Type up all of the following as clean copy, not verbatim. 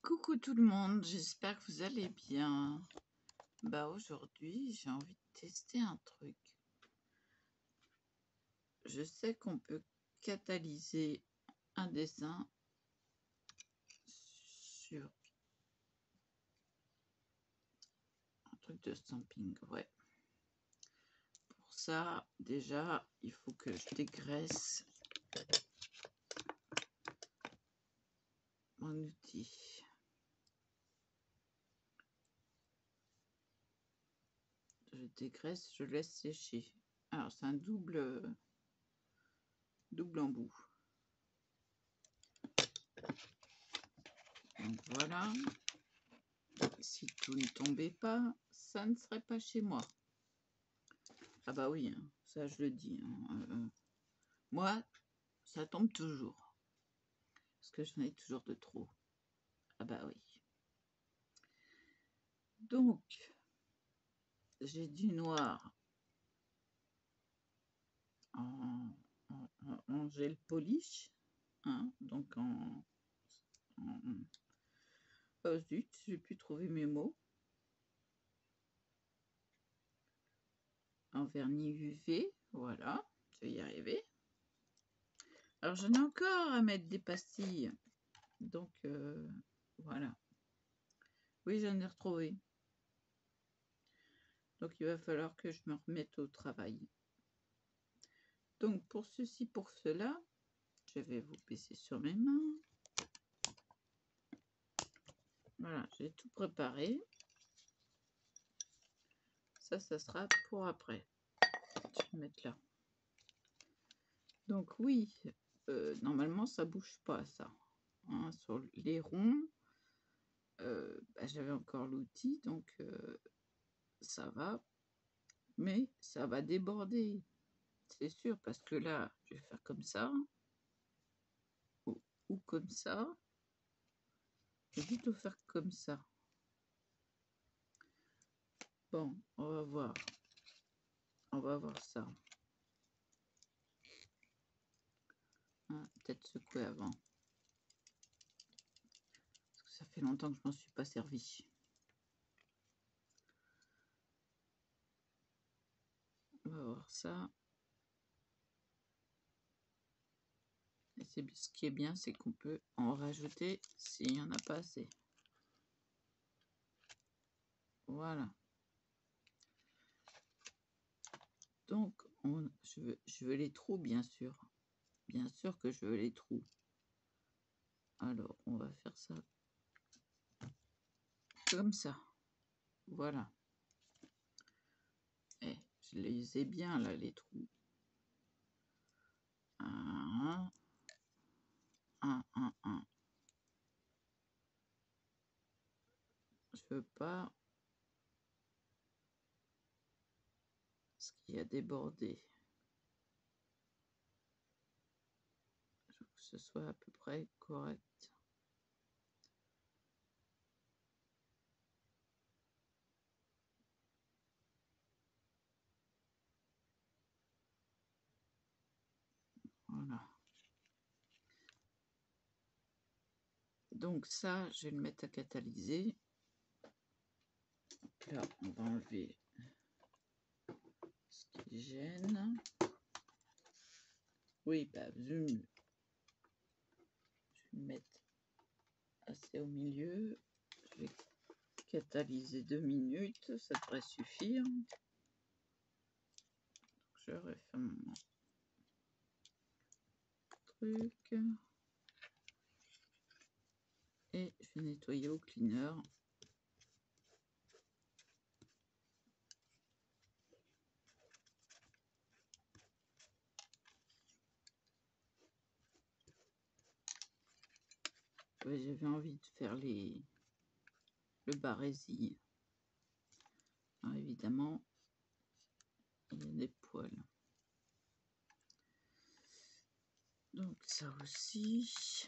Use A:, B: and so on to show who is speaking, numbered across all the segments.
A: Coucou tout le monde, j'espère que vous allez bien. Aujourd'hui, j'ai envie de tester un truc. Je sais qu'on peut catalyser un dessin sur un truc de stamping, ouais. Pour ça, déjà, il faut que je dégraisse mon outil. Je dégraisse, je laisse sécher. Alors, c'est un double embout. Donc voilà. Si tout ne tombait pas, ça ne serait pas chez moi. Ah bah oui, hein, ça je le dis. Moi, ça tombe toujours. Parce que j'en ai toujours de trop. Ah bah oui. Donc, j'ai du noir en gel polish. Hein, donc oh zut, j'ai pu trouver mes mots. En vernis UV, voilà, je vais y arriver. Alors j'en ai encore à mettre des pastilles. Donc voilà. Oui, j'en ai retrouvé. Donc il va falloir que je me remette au travail. Donc pour ceci, pour cela, je vais vous baisser sur mes mains. Voilà, j'ai tout préparé. Ça sera pour après. Je vais le mettre là. Donc oui, normalement ça bouge pas ça. Hein, sur les ronds, j'avais encore l'outil, donc ça va. Mais ça va déborder. C'est sûr, parce que là, je vais faire comme ça. Ou comme ça. Je vais plutôt faire comme ça. Bon, on va voir. On va voir ça. Hein, peut-être secouer avant. Parce que ça fait longtemps que je m'en suis pas servi. On va voir ça. Et ce qui est bien, c'est qu'on peut en rajouter s'il n'y en a pas assez. Voilà. Donc, je veux les trous, bien sûr. Bien sûr que je veux les trous. Alors, on va faire ça comme ça. Voilà. Et je les ai bien, là, les trous. Un. Je veux pas ce qui a débordé. Je veux que ce soit à peu près correct. Voilà. Donc ça, je vais le mettre à catalyser. Là, on va enlever ce qui gêne. Oui, je vais le mettre assez au milieu. Je vais catalyser 2 minutes, ça devrait suffire. Je referme mon truc. Et je vais nettoyer au cleaner. J'avais envie de faire le barésil. Alors évidemment, il y a des poils. Donc ça aussi.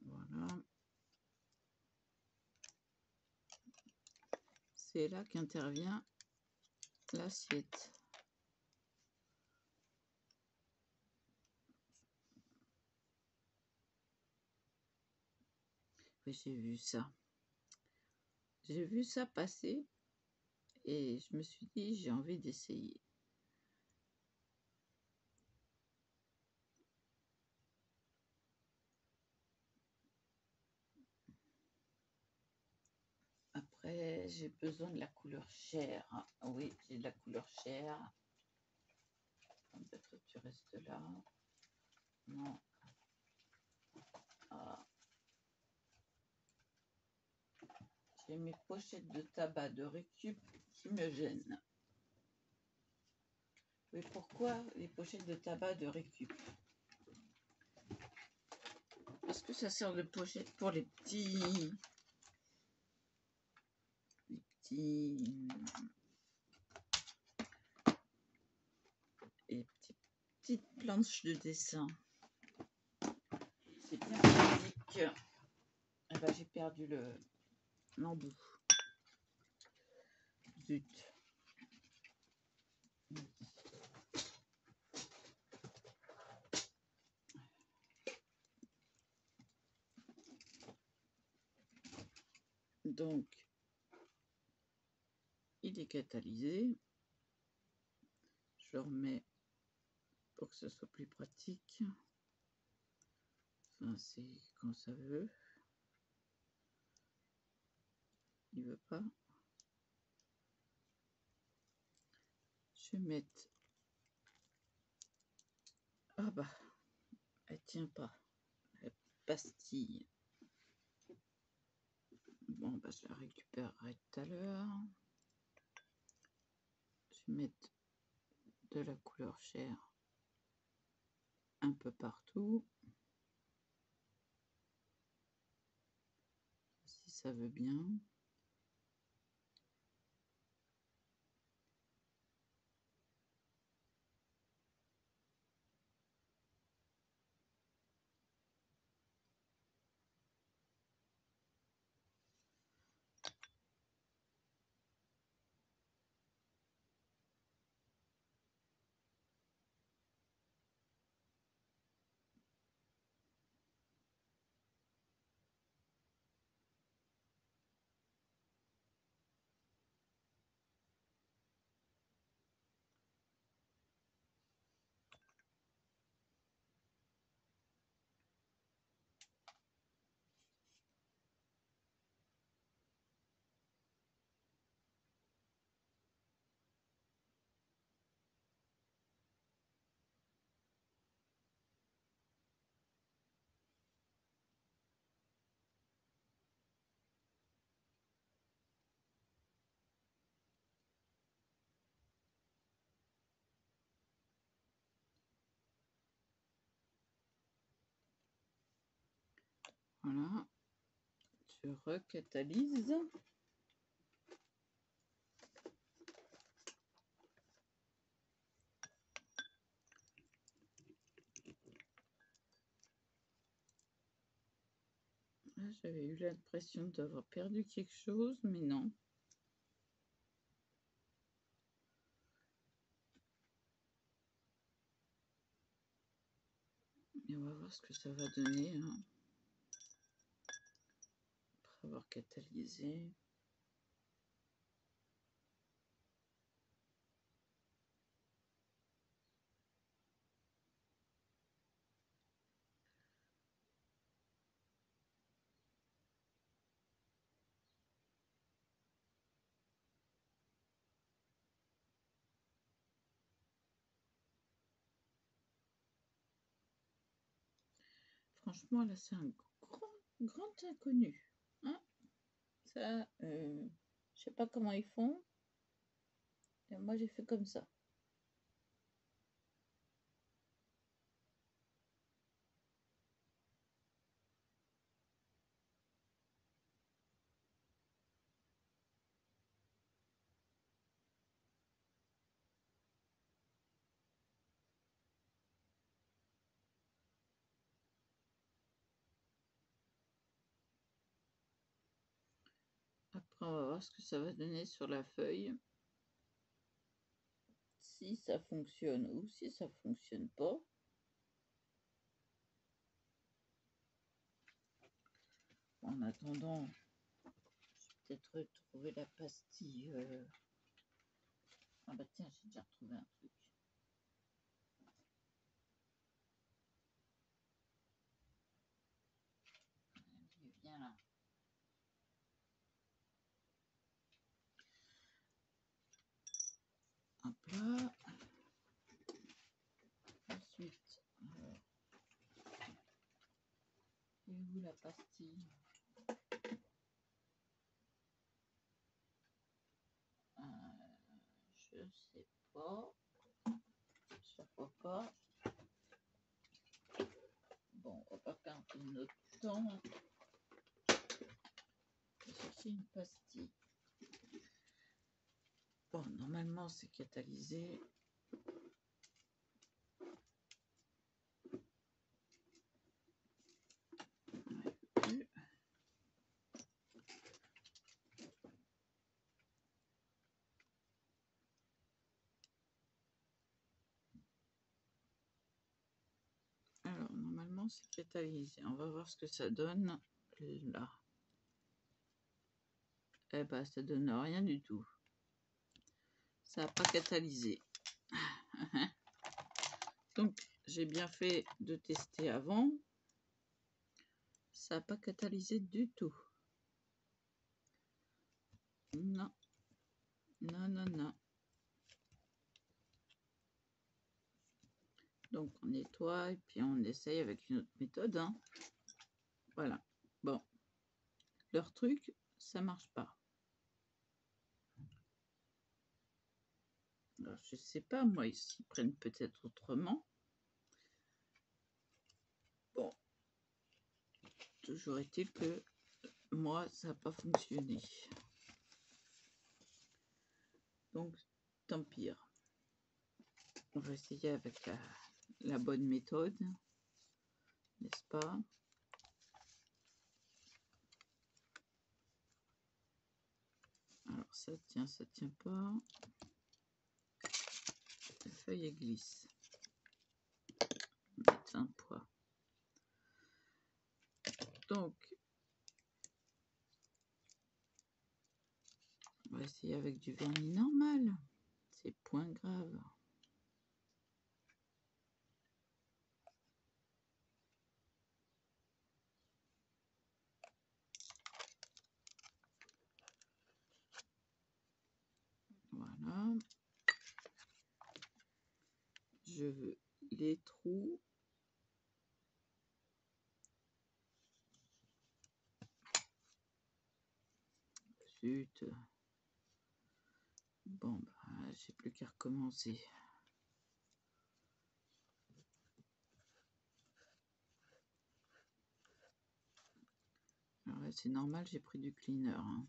A: Voilà. C'est là qu'intervient l'assiette. Oui, j'ai vu ça. J'ai vu ça passer et je me suis dit, j'ai envie d'essayer. Après, j'ai besoin de la couleur chair. Oui, j'ai de la couleur chair. Peut-être que tu restes là. Non. Ah. J'ai mes pochettes de tabac de récup qui me gênent. Mais pourquoi les pochettes de tabac de récup? Parce que ça sert de pochette pour les petites planches de dessin. C'est bien pratique. Ah bah, j'ai perdu l'embout. Zut. Donc, il est catalysé. Je le remets pour que ce soit plus pratique. Enfin, c'est quand ça veut. Il veut pas. Je vais mettre. Ah bah, elle tient pas. La pastille. Bon, bah, je la récupérerai tout à l'heure. Je vais mettre de la couleur chair un peu partout. Si ça veut bien. Voilà. Je recatalyse. J'avais eu l'impression d'avoir perdu quelque chose, mais non. Et on va voir ce que ça va donner, hein, après avoir catalysé. Franchement, là, c'est un grand inconnu. Hein, ça, je sais pas comment ils font. Et moi, j'ai fait comme ça. Après, on va voir ce que ça va donner sur la feuille. Si ça fonctionne ou si ça fonctionne pas. On attendant, je vais peut-être retrouver la pastille. Ah bah tiens, j'ai déjà retrouvé un truc. Allez, viens là. Hop là. Ensuite, et où la pastille? Je sais pas. Je vois pas. Bon, on va pas perdre notre temps. Je vais chercher une pastille. Bon, normalement, c'est catalysé. Alors, normalement, c'est catalysé. On va voir ce que ça donne là. Eh ben, ça donne rien du tout. Ça n'a pas catalysé. Donc, j'ai bien fait de tester avant. Ça n'a pas catalysé du tout. Non. Non, non, non. Donc, on nettoie et puis on essaye avec une autre méthode. Hein. Voilà. Bon. Leur truc, ça marche pas. Alors, je sais pas, moi, ils s'y prennent peut-être autrement. Bon. Toujours est-il que moi, ça n'a pas fonctionné. Donc, tant pis. On va essayer avec la bonne méthode, n'est-ce pas? Alors, ça tient pas. La feuille elle glisse. On va mettre un poids. Donc, on va essayer avec du vernis normal. C'est point grave. Voilà. Je veux les trous. Zut. Bon, bah, j'ai plus qu'à recommencer. Alors là, c'est normal, j'ai pris du cleaner. Hein.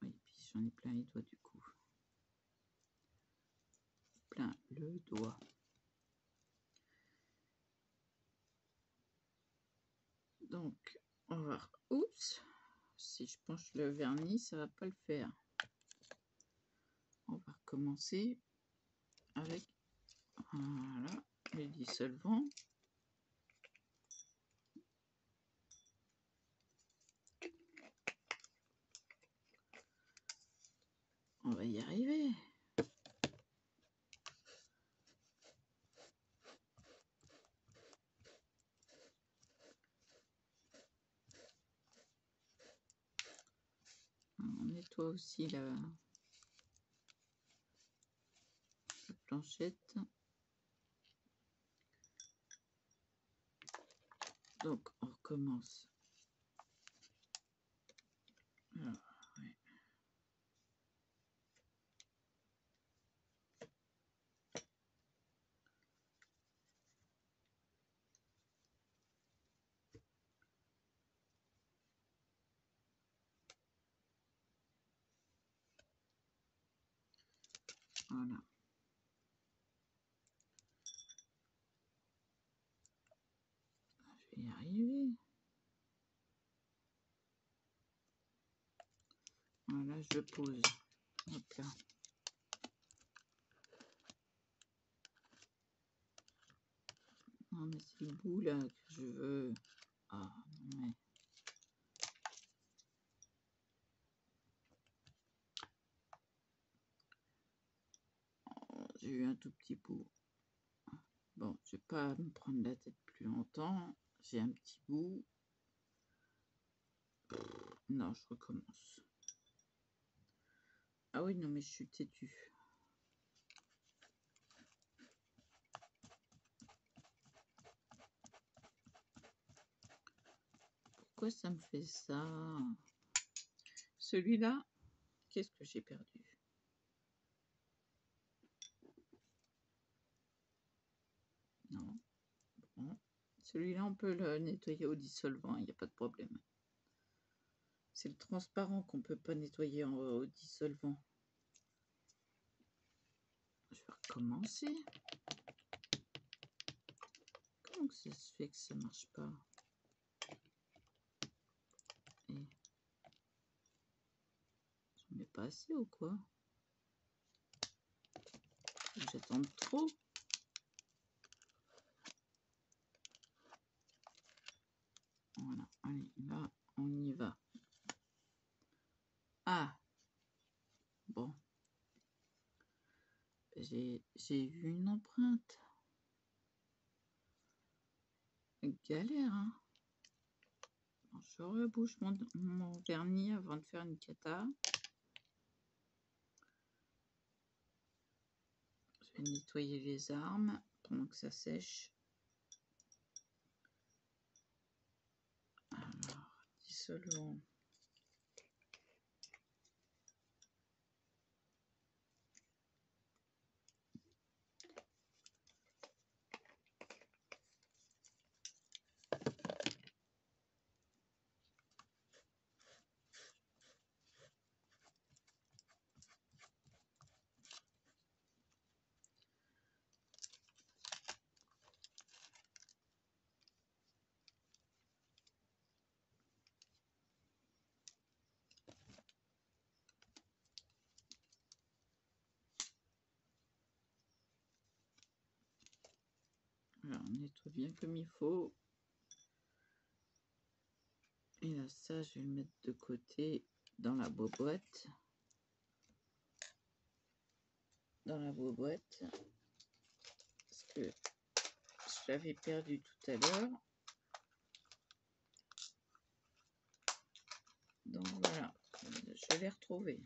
A: Oui, puis j'en ai plein les doigts du coup. Plein le doigt. Donc, on va... Oups! Si je penche le vernis, ça va pas le faire. On va recommencer avec voilà, les dissolvants. On va y arriver. On nettoie aussi la planchette. Donc, on recommence. Alors, ouais. Voilà. Je vais y arriver. Voilà, je pose. Hop là. Non, mais c'est le bout là que je veux. Ah, mais. J'ai eu un tout petit bout. Bon, je vais pas me prendre la tête plus longtemps. J'ai un petit bout. Non, je recommence. Ah oui, non, mais je suis têtue. Pourquoi ça me fait ça? Celui-là, qu'est-ce que j'ai perdu? Non. Bon. Celui-là, on peut le nettoyer au dissolvant, il n'y a pas de problème. C'est le transparent qu'on ne peut pas nettoyer au dissolvant. Je vais recommencer. Comment que ça se fait que ça marche pas? Et... j'en mets pas assez ou quoi? J'attends trop. Voilà, allez, là, on y va. Ah, bon. J'ai vu une empreinte. Galère, hein. Bon, je rebouche mon vernis avant de faire une cata. Je vais nettoyer les armes pendant que ça sèche. Alors, dissolvant. Alors, on nettoie bien comme il faut. Et là, ça, je vais le mettre de côté dans la boîte. Dans la boîte. Parce que je l'avais perdu tout à l'heure. Donc voilà, je l'ai retrouvé.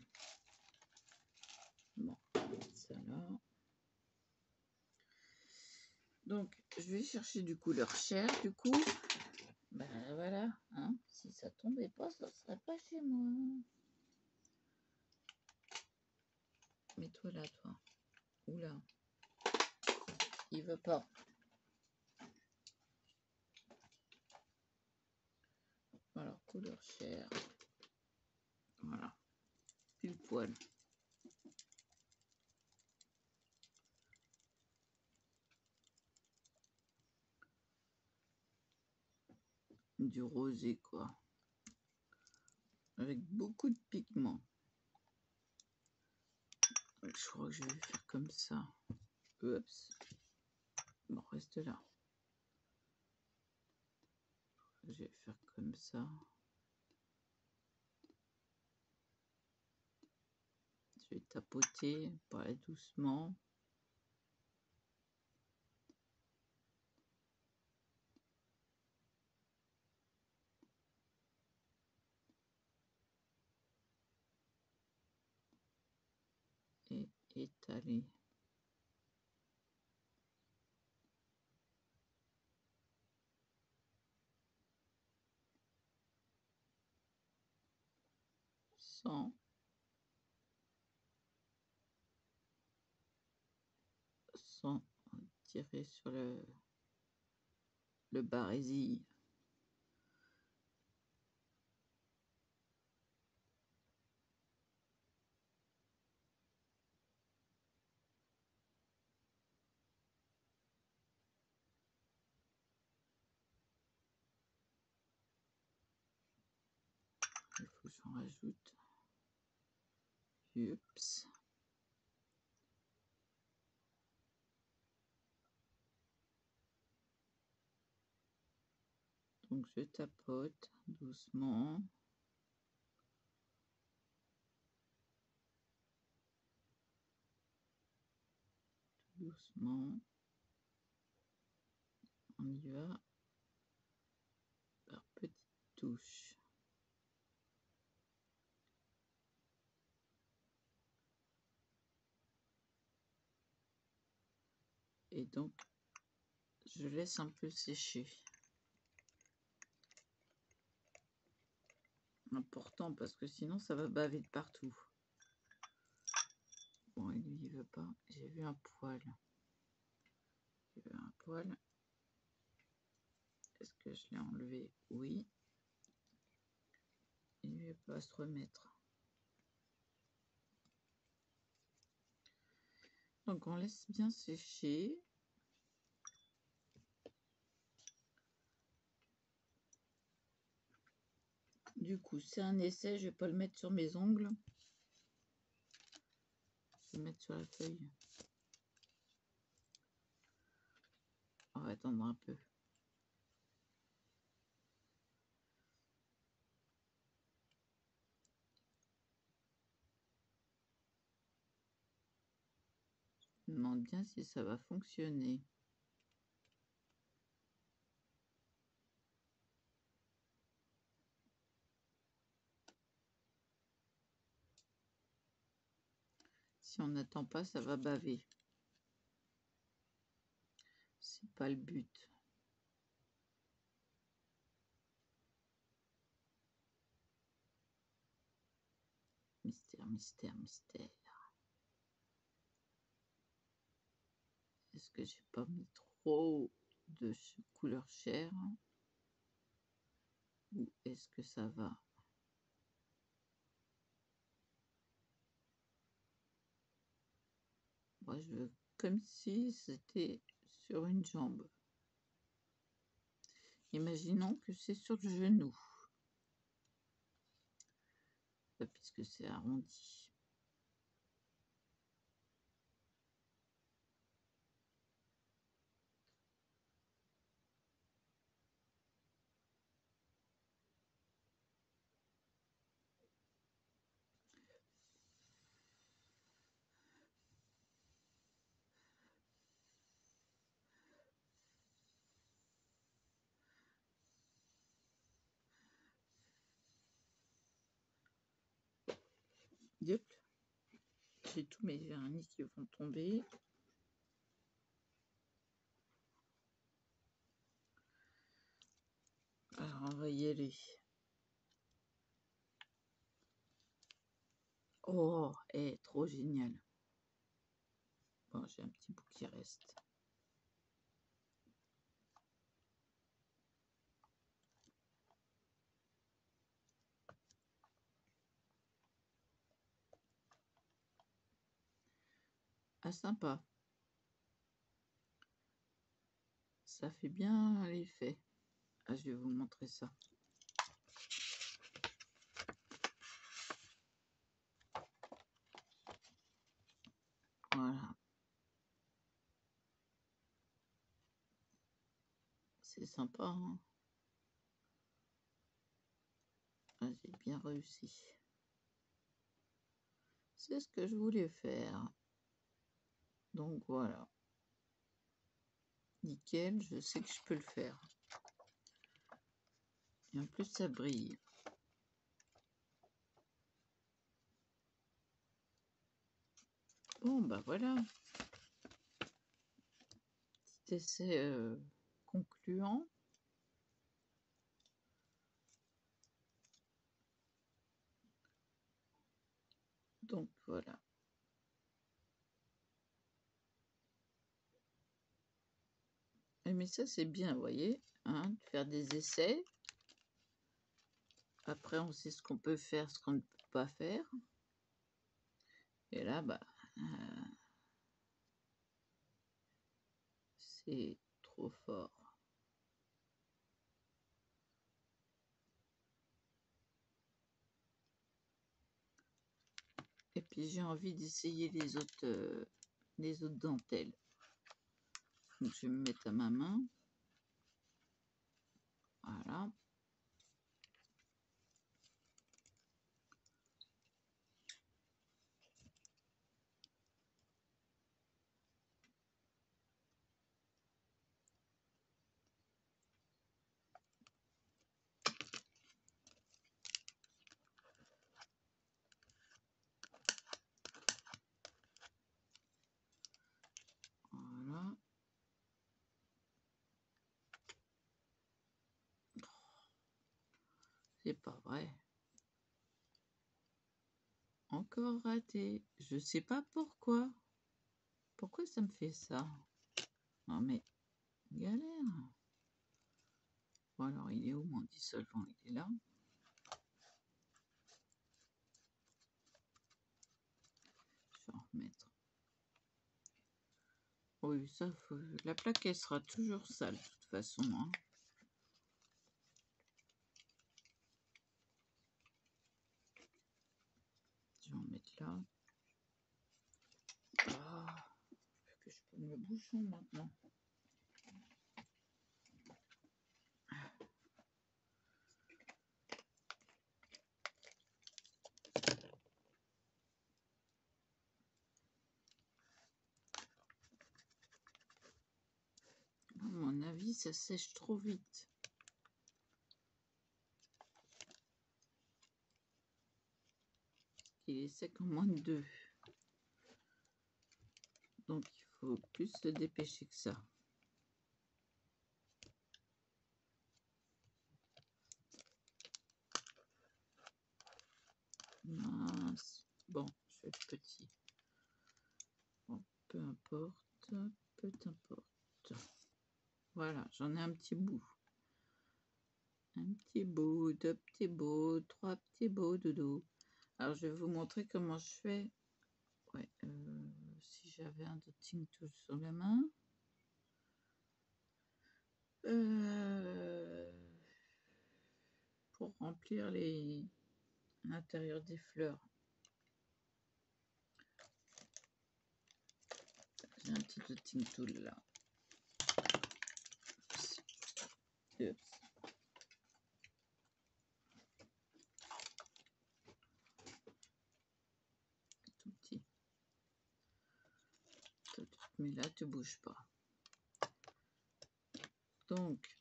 A: Bon, ça là. Donc, je vais chercher du couleur chair, du coup. Ben voilà, hein. Si ça tombait pas, ça serait pas chez moi. Mets-toi là, toi. Oula. Il veut pas. Alors, couleur chair. Voilà. Pile poil. Du rosé, quoi. Avec beaucoup de pigments. Je crois que je vais faire comme ça. Oups. Bon, reste là. Je vais faire comme ça. Je vais tapoter, parler doucement. Et étaler. Sans tirer sur le barésil. Il faut que j'en rajoute. Oups. Donc je tapote doucement. Doucement. On y va par petites touches. Et donc, je laisse un peu sécher. Important parce que sinon ça va baver de partout. Bon, il n'y veut pas. J'ai vu un poil. J'ai vu un poil. Est-ce que je l'ai enlevé? Oui. Il ne veut pas se remettre. Donc on laisse bien sécher. Du coup, c'est un essai. Je vais pas le mettre sur mes ongles. Je vais le mettre sur la feuille. On va attendre un peu. Je me demande bien si ça va fonctionner. Si on n'attend pas, ça va baver. C'est pas le but. Mystère, mystère, mystère. Est-ce que j'ai pas mis trop de couleur chair? Ou est-ce que ça va? Moi, je veux comme si c'était sur une jambe. Imaginons que c'est sur le genou. Puisque c'est arrondi. Yep. J'ai tous mes vernis qui vont tomber. Alors, on va y aller. Oh, trop génial. Bon, j'ai un petit bout qui reste. Ah, sympa. Ça fait bien l'effet. Ah, je vais vous montrer ça. Voilà. C'est sympa, hein? Ah, j'ai bien réussi. C'est ce que je voulais faire. Donc voilà. Nickel, je sais que je peux le faire. Et en plus, ça brille. Bon, bah voilà. Petit essai concluant. Donc voilà. Mais ça, c'est bien, vous voyez, hein, de faire des essais. Après, on sait ce qu'on peut faire, ce qu'on ne peut pas faire. Et là, bah, c'est trop fort. Et puis, j'ai envie d'essayer les autres dentelles. Donc, je vais me mettre à ma main. Voilà. Voilà. Voilà. C'est pas vrai. Encore raté. Je sais pas pourquoi. Pourquoi ça me fait ça? Non mais, galère. Bon alors, il est où mon dissolvant? Il est là. Je vais en remettre. Oui, ça, faut... la plaque, elle sera toujours sale, de toute façon. Hein. Je vais en mettre là. Ah, que je prenne le bouchon maintenant. À mon avis, ça sèche trop vite. Il est sec en moins de 2. Donc, il faut plus se dépêcher que ça. Mince. Bon, je fais le petit. Bon, peu importe. Peu importe. Voilà, j'en ai un petit bout. Un petit bout, 2 petits bouts, 3 petits bouts, doudou. Alors, je vais vous montrer comment je fais. Ouais, si j'avais un dotting tool sur la main. Pour remplir l'intérieur des fleurs. J'ai un petit dotting tool là. Oups. Tout petit. Mais là, tu bouges pas. Donc,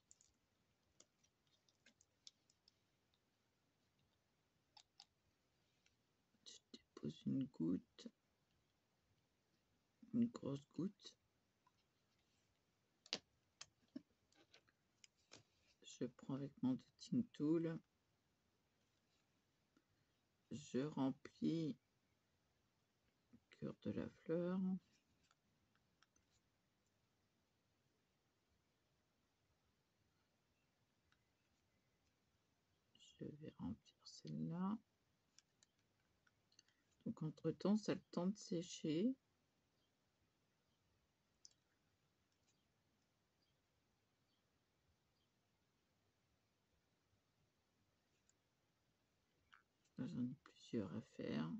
A: je dépose une goutte, une grosse goutte. Je prends avec mon dotting tool. Je remplis le cœur de la fleur. Je vais remplir celle-là. Donc, entre-temps, ça a le temps de sécher. Là, j'en ai plusieurs à faire.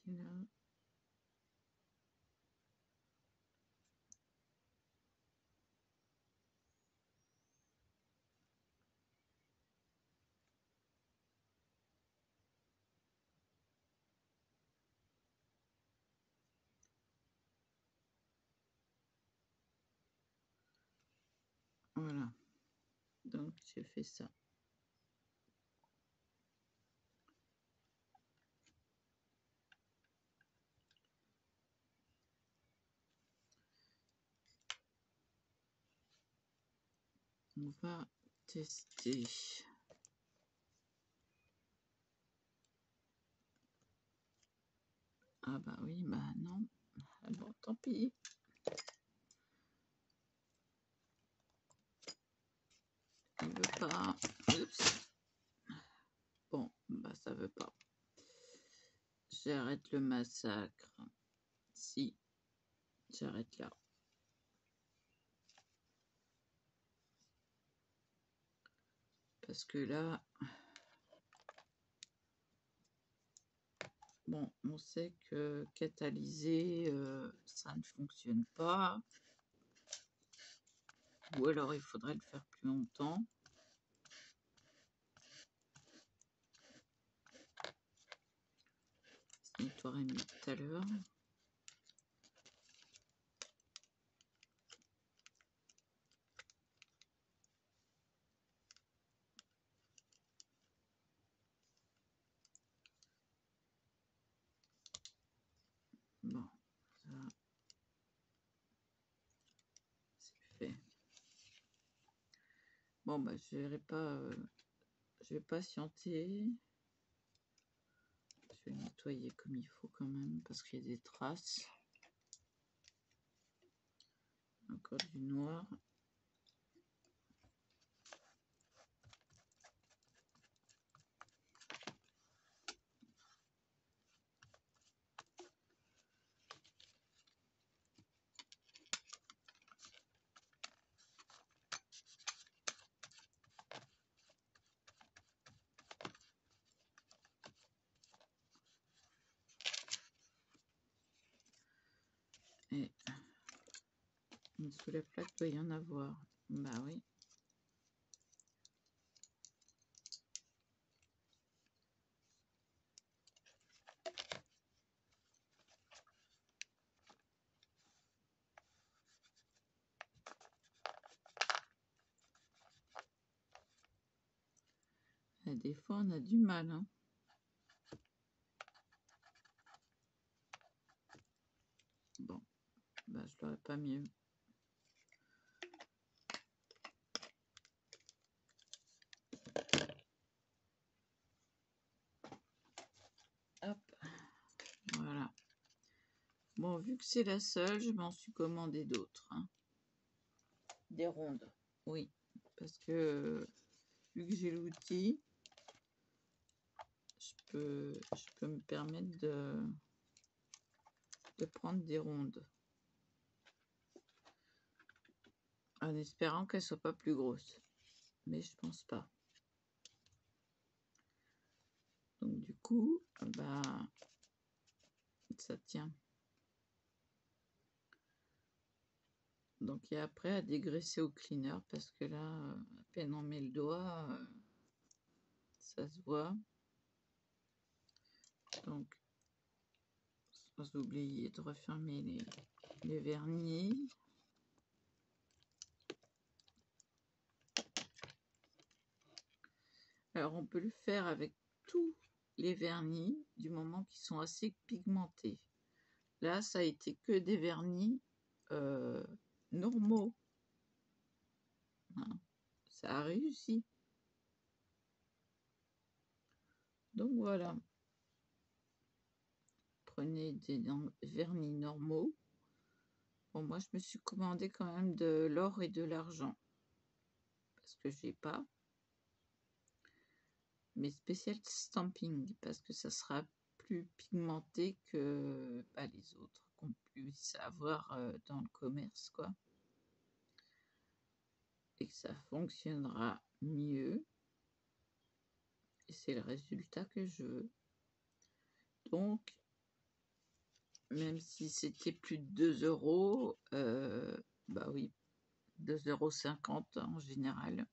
A: Puis là, voilà. Donc j'ai fait ça. On va tester. Ah bah oui, bah non. Ah bon, tant pis. Il veut pas. Oups. Bon, bah ça veut pas. J'arrête le massacre. Si, j'arrête là. Parce que là, bon, on sait que catalyser, ça ne fonctionne pas. Ou alors il faudrait le faire plus longtemps. Ce nettoiement mis tout à l'heure. Bon, ça, c'est fait. Bon, bah, je vais patienter. Je vais nettoyer comme il faut quand même, parce qu'il y a des traces. Encore du noir. Et sous la plaque, il doit y en avoir. Bah oui. Et des fois, on a du mal. Hein. Bon, bah, je l'aurais pas mieux. Hop, voilà. Bon, vu que c'est la seule, je m'en suis commandé d'autres. Hein. Des rondes, oui. Parce que vu que j'ai l'outil, je peux me permettre de prendre des rondes. En espérant qu'elles ne soient pas plus grosses. Mais je pense pas. Donc du coup, bah, ça tient. Donc il y a après à dégraisser au cleaner parce que là, à peine on met le doigt, ça se voit. Donc, sans oublier de refermer les vernis. Alors on peut le faire avec tous les vernis du moment qu'ils sont assez pigmentés. Là, ça a été que des vernis normaux. Hein. Ça a réussi. Donc voilà. Prenez des vernis normaux. Bon, moi, je me suis commandé quand même de l'or et de l'argent. Parce que j'ai pas. Mais spécial stamping. Parce que ça sera plus pigmenté que les autres qu'on puisse avoir dans le commerce, quoi. Et que ça fonctionnera mieux. Et c'est le résultat que je veux. Donc, même si c'était plus de 2 euros, bah oui, 2,50 € en général.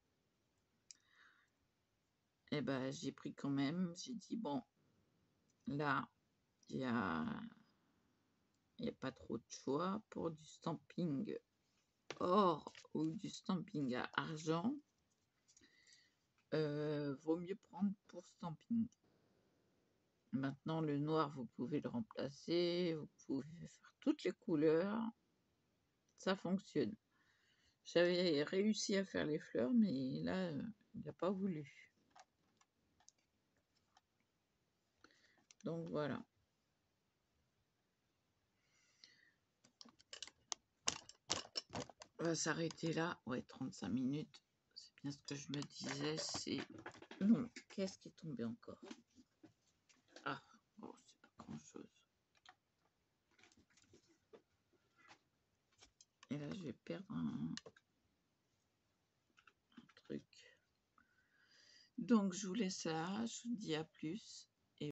A: Et ben j'ai pris quand même, j'ai dit bon, là, il y a pas trop de choix pour du stamping or ou du stamping à argent. vaut mieux prendre pour stamping. Maintenant, le noir, vous pouvez le remplacer, vous pouvez faire toutes les couleurs, ça fonctionne. J'avais réussi à faire les fleurs, mais là, il n'a pas voulu. Donc voilà. On va s'arrêter là. Ouais, 35 minutes. C'est bien ce que je me disais. C'est long. Qu'est-ce qui est tombé encore? Ah, oh, c'est pas grand-chose. Et là, je vais perdre un truc. Donc, je vous laisse là. Je vous dis à plus.